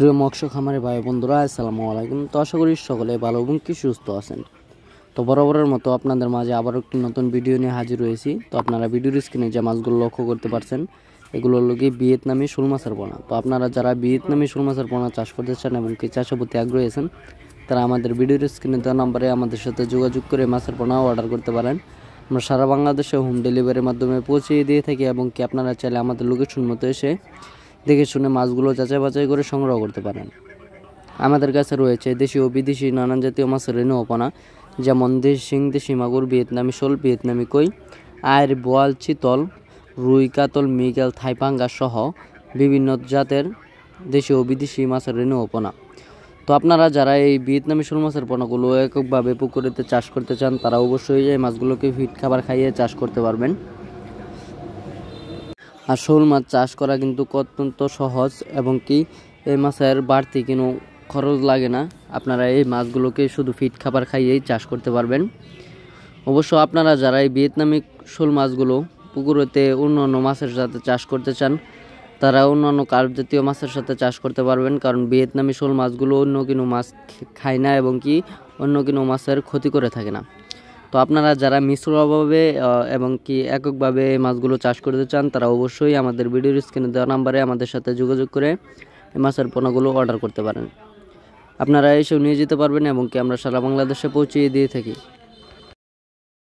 প্রিয় মৎস্য খামারি ভাই বন্ধুরা, আসসালামু আলাইকুম। তো আশা করি সকলে ভালো এবং কি সুস্থ আছেন। তো বরাবরের মতো আপনাদের মাঝে আবার একটি নতুন ভিডিও নিয়ে হাজির হয়েছি। তো আপনারা ভিডিওর স্ক্রিনে যে মাছগুলো লক্ষ্য করতে পারছেন, এগুলো হলো কি ভিয়েতনামি শোল মাছের পোনা। তো আপনারা যারা ভিয়েতনামি শোল মাছের পোনা চাষ করতে চান এবং কি চাষের প্রতি আগ্রহী আছেন, তারা আমাদের ভিডিওর স্ক্রিনে দেওয়া নাম্বারে আমাদের সাথে যোগাযোগ করে মাছের পোনা অর্ডার করতে পারেন। আমরা সারা বাংলাদেশে হোম ডেলিভারির মাধ্যমে পৌঁছে দিয়ে থাকি এবং কি আপনারা চাইলে আমাদের লোকেশন মতো এসে দেখে শুনে মাছগুলো যাচাই বাছাই করে সংগ্রহ করতে পারেন। আমাদের কাছে রয়েছে দেশি ও বিদেশি নানান জাতীয় মাছের রেণুপনা, যেমন শিং, দেশি মাগুর, ভিয়েতনামি শোল, ভিয়েতনামি কই, আয়ের, বোয়াল, চিতল, রুই, কাতল, মৃগেল, থাইপাঙ্গা সহ বিভিন্ন জাতের দেশি ও বিদেশি মাছের রেণুপনা। তো আপনারা যারা এই ভিয়েতনামি শোল মাছের পোনাগুলো এককভাবে পুকুরেতে চাষ করতে চান, তারা অবশ্যই এই মাছগুলোকে ফিড খাবার খাইয়ে চাষ করতে পারবেন। আর শোল মাছ চাষ করা কিন্তু অত্যন্ত সহজ এবং কি এই মাছের বাড়তি কোনো খরচ লাগে না। আপনারা এই মাছগুলোকে শুধু ফিড খাবার খাইয়েই চাষ করতে পারবেন। অবশ্য আপনারা যারা এই ভিয়েতনামি শোল মাছগুলো পুকুরেতে অন্যান্য মাছের সাথে চাষ করতে চান, তারা অন্যান্য কার্প জাতীয় মাছের সাথে চাষ করতে পারবেন, কারণ ভিয়েতনামি শোল মাছগুলো অন্য কোনো মাছ খায় না এবং কি অন্য কোনো মাছের ক্ষতি করে থাকে না। তো আপনারা যারা মিশ্রভাবে এবং কি এককভাবে মাছগুলো চাষ করতে চান, তারা অবশ্যই আমাদের ভিডিওর স্ক্রিনে দেওয়া নাম্বারে আমাদের সাথে যোগাযোগ করে এই মাছের পোনাগুলো অর্ডার করতে পারেন। আপনারা এসেও নিয়ে যেতে পারবেন এবং কি আমরা সারা বাংলাদেশে পৌঁছিয়ে দিয়ে থাকি।